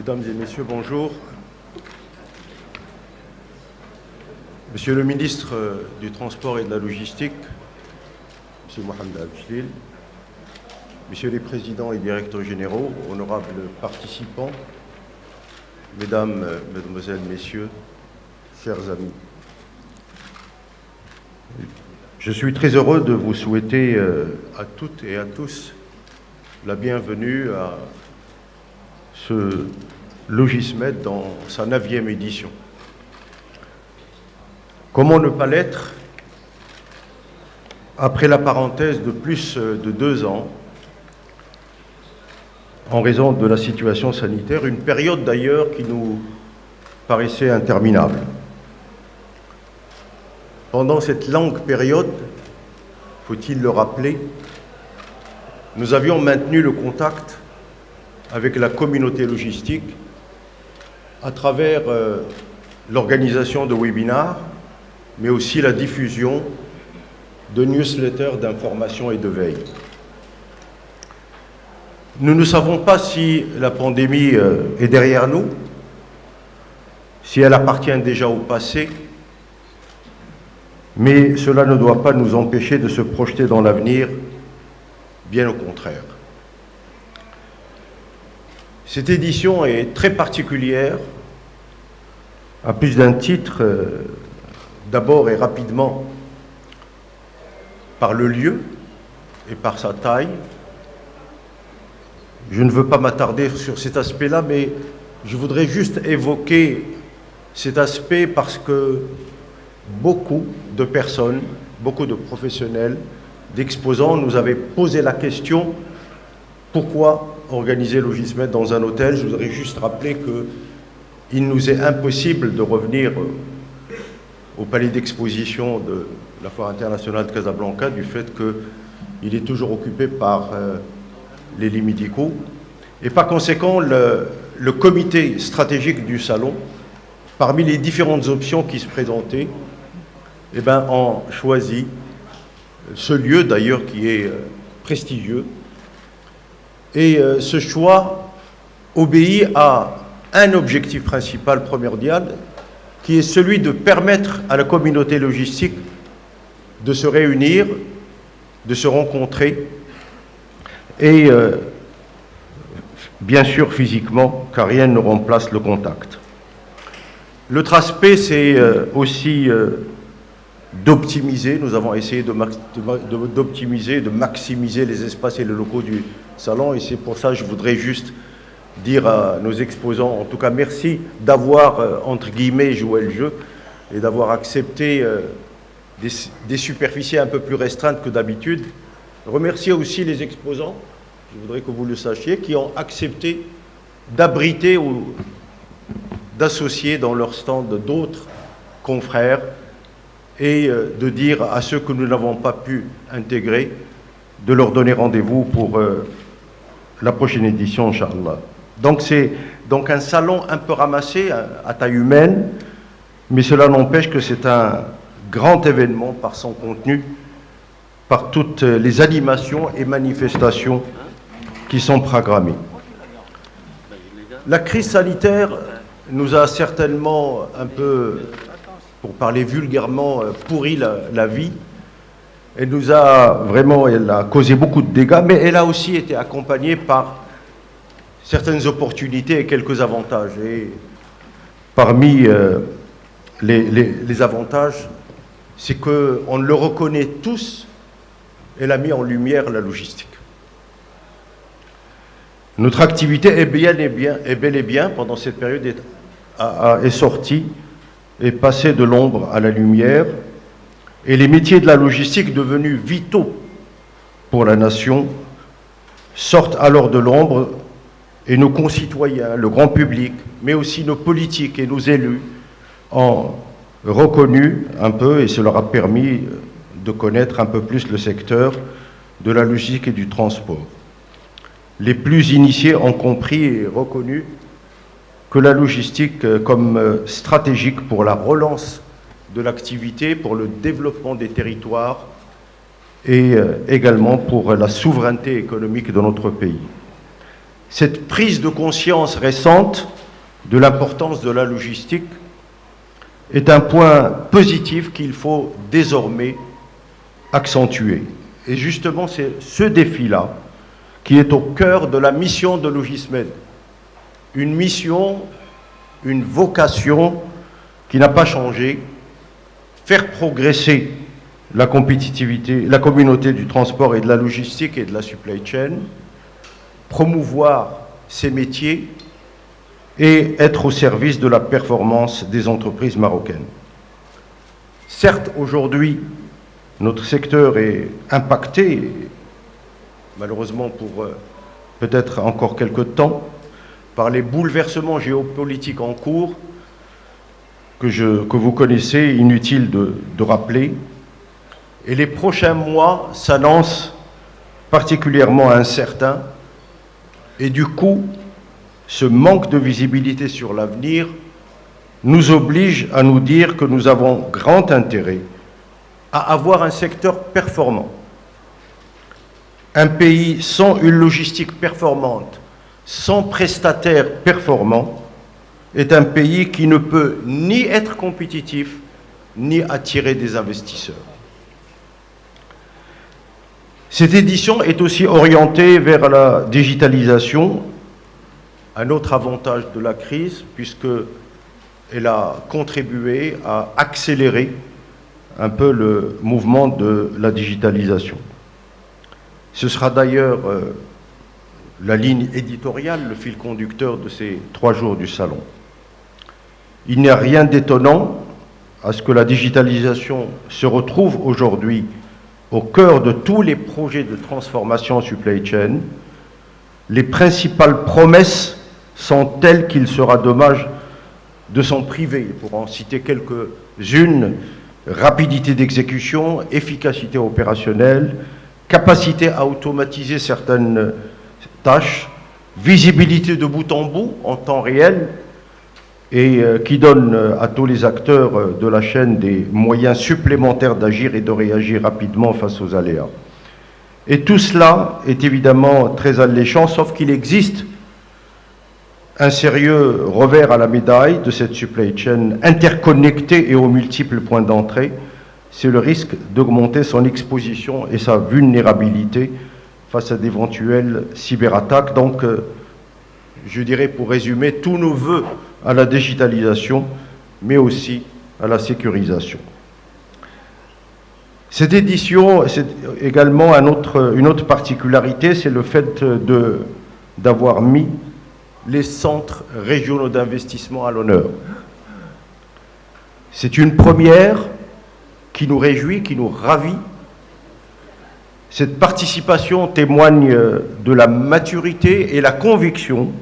Mesdames et messieurs, bonjour. Monsieur le ministre du Transport et de la Logistique, Monsieur Mohamed Abdelil, Messieurs les présidents et directeurs généraux, honorables participants, Mesdames, Mesdemoiselles, Messieurs, chers amis. Je suis très heureux de vous souhaiter à toutes et à tous la bienvenue à ce Logismed dans sa 9e édition. Comment ne pas l'être après la parenthèse de plus de 2 ans en raison de la situation sanitaire, une période d'ailleurs qui nous paraissait interminable. Pendant cette longue période, faut-il le rappeler, nous avions maintenu le contact avec la communauté logistique à travers l'organisation de webinars, mais aussi la diffusion de newsletters d'information et de veille. Nous ne savons pas si la pandémie est derrière nous, si elle appartient déjà au passé, mais cela ne doit pas nous empêcher de se projeter dans l'avenir, bien au contraire. Cette édition est très particulière, à plus d'un titre, d'abord et rapidement par le lieu et par sa taille. Je ne veux pas m'attarder sur cet aspect-là, mais je voudrais juste évoquer cet aspect parce que beaucoup de personnes, beaucoup de professionnels, d'exposants nous avaient posé la question « Pourquoi organiser Logismed dans un hôtel ?» Je voudrais juste rappeler qu'il nous est impossible de revenir au palais d'exposition de la Foire internationale de Casablanca du fait qu'il est toujours occupé par les lits médicaux. Et par conséquent, le comité stratégique du salon, parmi les différentes options qui se présentaient, ont choisi ce lieu d'ailleurs qui est prestigieux. Et ce choix obéit à un objectif principal, primordial, qui est celui de permettre à la communauté logistique de se réunir, de se rencontrer, et bien sûr physiquement, car rien ne remplace le contact. L'autre aspect, c'est aussi d'optimiser, nous avons essayé d'optimiser, de maximiser les espaces et les locaux du salon, et c'est pour ça que je voudrais juste dire à nos exposants, en tout cas merci d'avoir, entre guillemets, joué le jeu et d'avoir accepté des superficies un peu plus restreintes que d'habitude. Remercier aussi les exposants, je voudrais que vous le sachiez, qui ont accepté d'abriter ou d'associer dans leur stand d'autres confrères et de dire à ceux que nous n'avons pas pu intégrer de leur donner rendez-vous pour la prochaine édition, Inch'Allah. Donc c'est un salon un peu ramassé à taille humaine, mais cela n'empêche que c'est un grand événement par son contenu, par toutes les animations et manifestations qui sont programmées. La crise sanitaire nous a certainement un peu, pour parler vulgairement, pourri la vie. Elle nous a vraiment, elle a causé beaucoup de dégâts, mais elle a aussi été accompagnée par certaines opportunités et quelques avantages. Et parmi les avantages, c'est qu'on le reconnaît tous, elle a mis en lumière la logistique. Notre activité est bel et bien, pendant cette période, est sortie, est passée de l'ombre à la lumière, et les métiers de la logistique devenus vitaux pour la nation sortent alors de l'ombre, et nos concitoyens, le grand public, mais aussi nos politiques et nos élus ont reconnu un peu, et cela leur a permis de connaître un peu plus le secteur de la logistique et du transport. Les plus initiés ont compris et reconnu que la logistique comme stratégique pour la relance de l'activité, pour le développement des territoires et également pour la souveraineté économique de notre pays. Cette prise de conscience récente de l'importance de la logistique est un point positif qu'il faut désormais accentuer. Et justement, c'est ce défi-là qui est au cœur de la mission de Logismed. Une mission, une vocation qui n'a pas changé, faire progresser la compétitivité, la communauté du transport et de la logistique et de la supply chain, promouvoir ces métiers et être au service de la performance des entreprises marocaines. Certes, aujourd'hui, notre secteur est impacté, malheureusement pour peut-être encore quelques temps, par les bouleversements géopolitiques en cours que vous connaissez, inutile de rappeler. Et les prochains mois s'annoncent particulièrement incertains. Et du coup, ce manque de visibilité sur l'avenir nous oblige à nous dire que nous avons grand intérêt à avoir un secteur performant. Un pays sans une logistique performante, sans prestataires performants, est un pays qui ne peut ni être compétitif, ni attirer des investisseurs. Cette édition est aussi orientée vers la digitalisation, un autre avantage de la crise, puisqu'elle a contribué à accélérer un peu le mouvement de la digitalisation. Ce sera d'ailleurs la ligne éditoriale, le fil conducteur de ces 3 jours du salon. Il n'y a rien d'étonnant à ce que la digitalisation se retrouve aujourd'hui au cœur de tous les projets de transformation en supply chain. Les principales promesses sont telles qu'il sera dommage de s'en priver. Pour en citer quelques-unes: rapidité d'exécution, efficacité opérationnelle, capacité à automatiser certaines tâches, visibilité de bout en bout en temps réel, et qui donne à tous les acteurs de la chaîne des moyens supplémentaires d'agir et de réagir rapidement face aux aléas. Et tout cela est évidemment très alléchant, sauf qu'il existe un sérieux revers à la médaille de cette supply chain interconnectée et aux multiples points d'entrée. C'est le risque d'augmenter son exposition et sa vulnérabilité face à d'éventuelles cyberattaques. Donc, je dirais, pour résumer, tous nos vœux à la digitalisation, mais aussi à la sécurisation. Cette édition, c'est également une autre particularité, c'est le fait d'avoir mis les centres régionaux d'investissement à l'honneur. C'est une première qui nous réjouit, qui nous ravit. Cette participation témoigne de la maturité et la conviction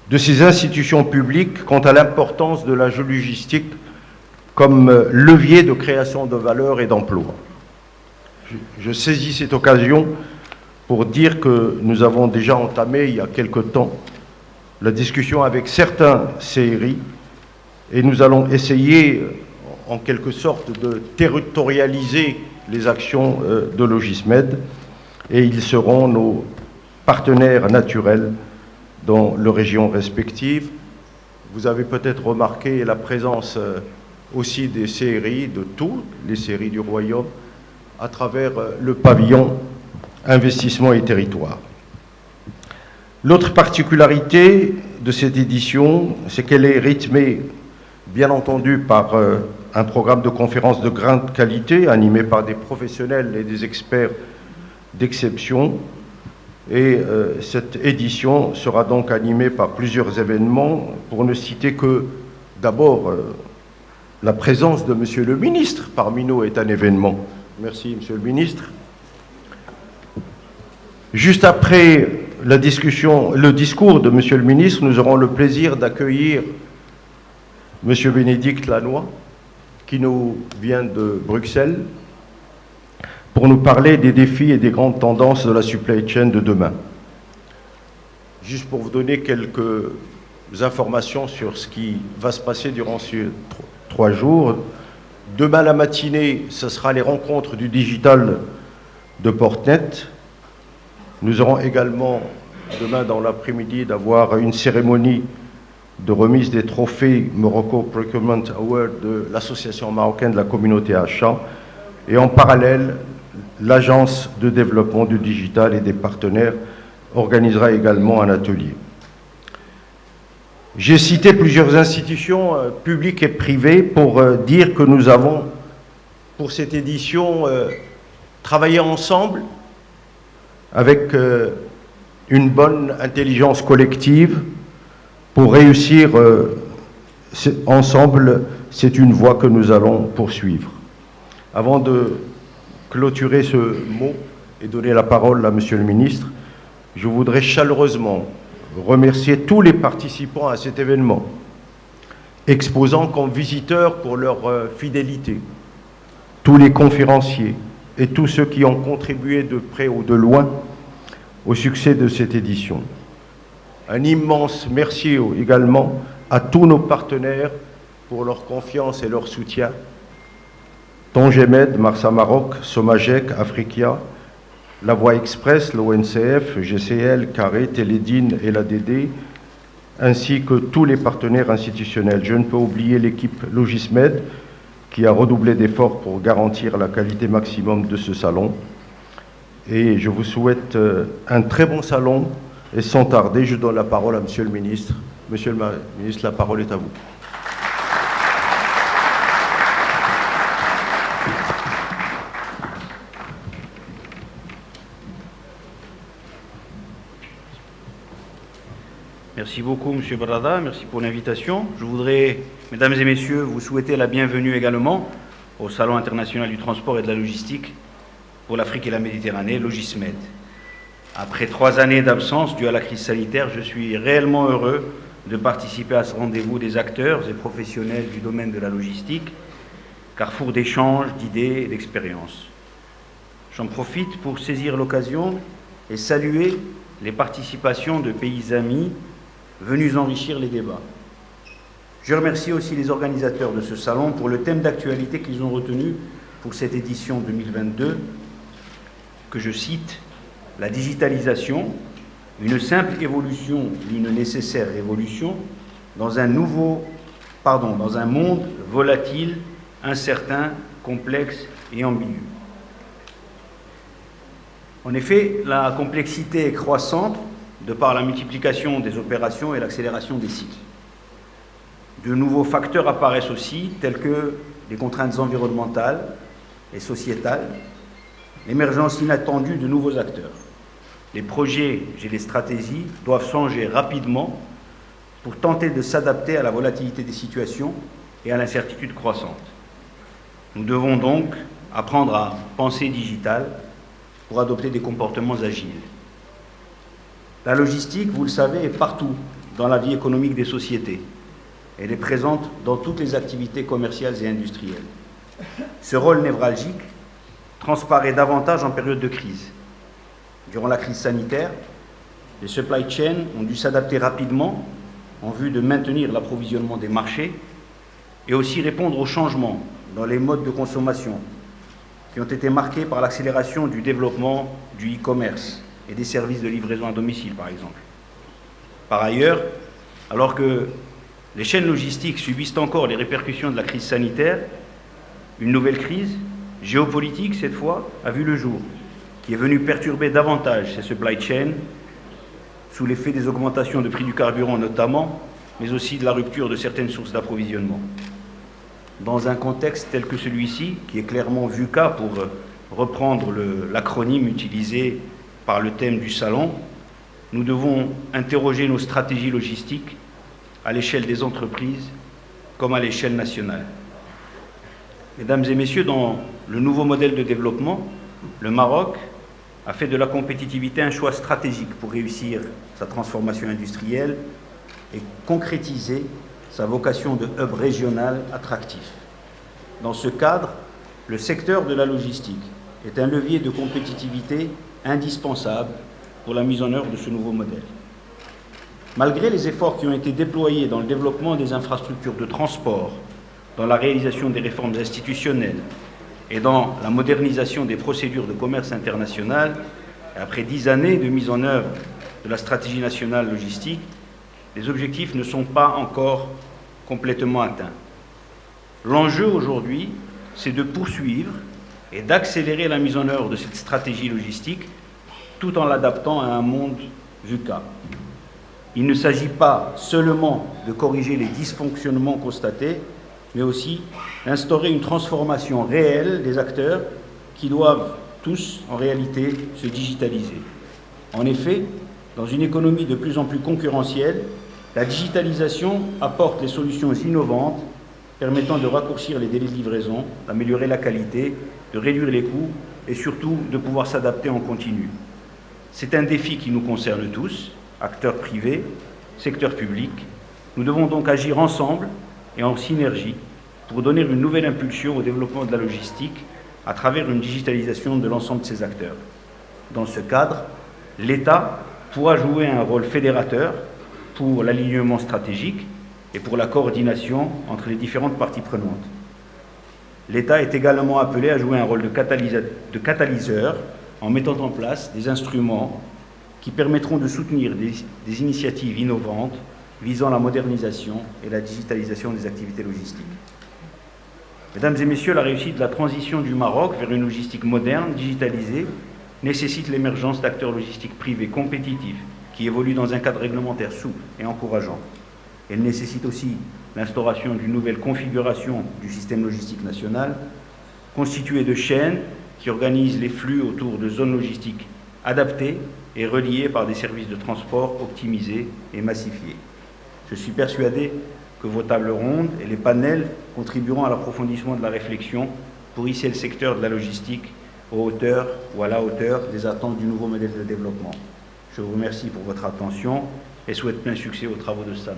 de ces institutions publiques quant à l'importance de la logistique comme levier de création de valeur et d'emploi. Je saisis cette occasion pour dire que nous avons déjà entamé il y a quelque temps la discussion avec certains CRI et nous allons essayer en quelque sorte de territorialiser les actions de Logismed, et ils seront nos partenaires naturels dans leurs régions respectives. Vous avez peut-être remarqué la présence aussi des CRI, de tous les CRI du Royaume, à travers le pavillon Investissement et Territoire. L'autre particularité de cette édition, c'est qu'elle est rythmée, bien entendu, par un programme de conférences de grande qualité, animé par des professionnels et des experts d'exception. Et cette édition sera donc animée par plusieurs événements, pour ne citer que, d'abord, la présence de Monsieur le ministre parmi nous est un événement. Merci, Monsieur le ministre. Juste après la discussion, le discours de Monsieur le ministre, nous aurons le plaisir d'accueillir Monsieur Bénédicte Lannoy, qui nous vient de Bruxelles, pour nous parler des défis et des grandes tendances de la supply chain de demain. Juste pour vous donner quelques informations sur ce qui va se passer durant ces 3 jours. Demain la matinée, ce sera les rencontres du digital de Portnet. Nous aurons également, demain dans l'après-midi, d'avoir une cérémonie de remise des trophées Morocco Procurement Award de l'Association marocaine de la communauté Achat. Et en parallèle, l'Agence de développement du digital et des partenaires organisera également un atelier. J'ai cité plusieurs institutions publiques et privées pour dire que nous avons, pour cette édition, travaillé ensemble avec une bonne intelligence collective pour réussir ensemble. C'est une voie que nous allons poursuivre. Avant de clôturer ce mot et donner la parole à Monsieur le ministre, je voudrais chaleureusement remercier tous les participants à cet événement, exposants comme visiteurs pour leur fidélité, tous les conférenciers et tous ceux qui ont contribué de près ou de loin au succès de cette édition. Un immense merci également à tous nos partenaires pour leur confiance et leur soutien. Tongemed, Marsa Maroc, Somagec, Africa, La Voie Express, l'ONCF, GCL, Carré, Télédine et l'ADD, ainsi que tous les partenaires institutionnels. Je ne peux oublier l'équipe Logismed qui a redoublé d'efforts pour garantir la qualité maximum de ce salon. Et je vous souhaite un très bon salon et sans tarder, je donne la parole à Monsieur le ministre. Monsieur le ministre, la parole est à vous. Merci beaucoup, Monsieur Brada. Merci pour l'invitation. Je voudrais, mesdames et messieurs, vous souhaiter la bienvenue également au Salon international du transport et de la logistique pour l'Afrique et la Méditerranée, Logismed. Après 3 années d'absence due à la crise sanitaire, je suis réellement heureux de participer à ce rendez-vous des acteurs et professionnels du domaine de la logistique, carrefour d'échanges, d'idées et d'expériences. J'en profite pour saisir l'occasion et saluer les participations de pays amis venus enrichir les débats. Je remercie aussi les organisateurs de ce salon pour le thème d'actualité qu'ils ont retenu pour cette édition 2022, que je cite: la digitalisation, une simple évolution d'une nécessaire révolution dans un monde volatile, incertain, complexe et ambigu. En effet, la complexité est croissante de par la multiplication des opérations et l'accélération des cycles. De nouveaux facteurs apparaissent aussi, tels que les contraintes environnementales et sociétales, l'émergence inattendue de nouveaux acteurs. Les projets et les stratégies doivent changer rapidement pour tenter de s'adapter à la volatilité des situations et à l'incertitude croissante. Nous devons donc apprendre à penser digital pour adopter des comportements agiles. La logistique, vous le savez, est partout dans la vie économique des sociétés. Elle est présente dans toutes les activités commerciales et industrielles. Ce rôle névralgique transparaît davantage en période de crise. Durant la crise sanitaire, les supply chains ont dû s'adapter rapidement en vue de maintenir l'approvisionnement des marchés et aussi répondre aux changements dans les modes de consommation qui ont été marqués par l'accélération du développement du e-commerce et des services de livraison à domicile, par exemple. Par ailleurs, alors que les chaînes logistiques subissent encore les répercussions de la crise sanitaire, une nouvelle crise, géopolitique cette fois, a vu le jour, qui est venue perturber davantage ces supply chains, sous l'effet des augmentations de prix du carburant notamment, mais aussi de la rupture de certaines sources d'approvisionnement. Dans un contexte tel que celui-ci, qui est clairement VUCA pour reprendre l'acronyme utilisé par le thème du salon, nous devons interroger nos stratégies logistiques à l'échelle des entreprises comme à l'échelle nationale. Mesdames et messieurs, dans le nouveau modèle de développement, le Maroc a fait de la compétitivité un choix stratégique pour réussir sa transformation industrielle et concrétiser sa vocation de hub régional attractif. Dans ce cadre, le secteur de la logistique est un levier de compétitivité indispensable pour la mise en œuvre de ce nouveau modèle. Malgré les efforts qui ont été déployés dans le développement des infrastructures de transport, dans la réalisation des réformes institutionnelles et dans la modernisation des procédures de commerce international, après 10 années de mise en œuvre de la stratégie nationale logistique, les objectifs ne sont pas encore complètement atteints. L'enjeu aujourd'hui, c'est de poursuivre et d'accélérer la mise en œuvre de cette stratégie logistique tout en l'adaptant à un monde VUCA. Il ne s'agit pas seulement de corriger les dysfonctionnements constatés, mais aussi d'instaurer une transformation réelle des acteurs qui doivent tous, en réalité, se digitaliser. En effet, dans une économie de plus en plus concurrentielle, la digitalisation apporte les solutions innovantes permettant de raccourcir les délais de livraison, d'améliorer la qualité, de réduire les coûts et surtout de pouvoir s'adapter en continu. C'est un défi qui nous concerne tous, acteurs privés, secteur public. Nous devons donc agir ensemble et en synergie pour donner une nouvelle impulsion au développement de la logistique à travers une digitalisation de l'ensemble de ces acteurs. Dans ce cadre, l'État pourra jouer un rôle fédérateur pour l'alignement stratégique et pour la coordination entre les différentes parties prenantes. L'État est également appelé à jouer un rôle de catalyseur en mettant en place des instruments qui permettront de soutenir des initiatives innovantes visant la modernisation et la digitalisation des activités logistiques. Mesdames et messieurs, la réussite de la transition du Maroc vers une logistique moderne, digitalisée, nécessite l'émergence d'acteurs logistiques privés compétitifs qui évoluent dans un cadre réglementaire souple et encourageant. Elle nécessite aussi l'instauration d'une nouvelle configuration du système logistique national, constituée de chaînes qui organisent les flux autour de zones logistiques adaptées et reliées par des services de transport optimisés et massifiés. Je suis persuadé que vos tables rondes et les panels contribueront à l'approfondissement de la réflexion pour hisser le secteur de la logistique aux hauteurs ou à la hauteur des attentes du nouveau modèle de développement. Je vous remercie pour votre attention et souhaite plein succès aux travaux de ce salon.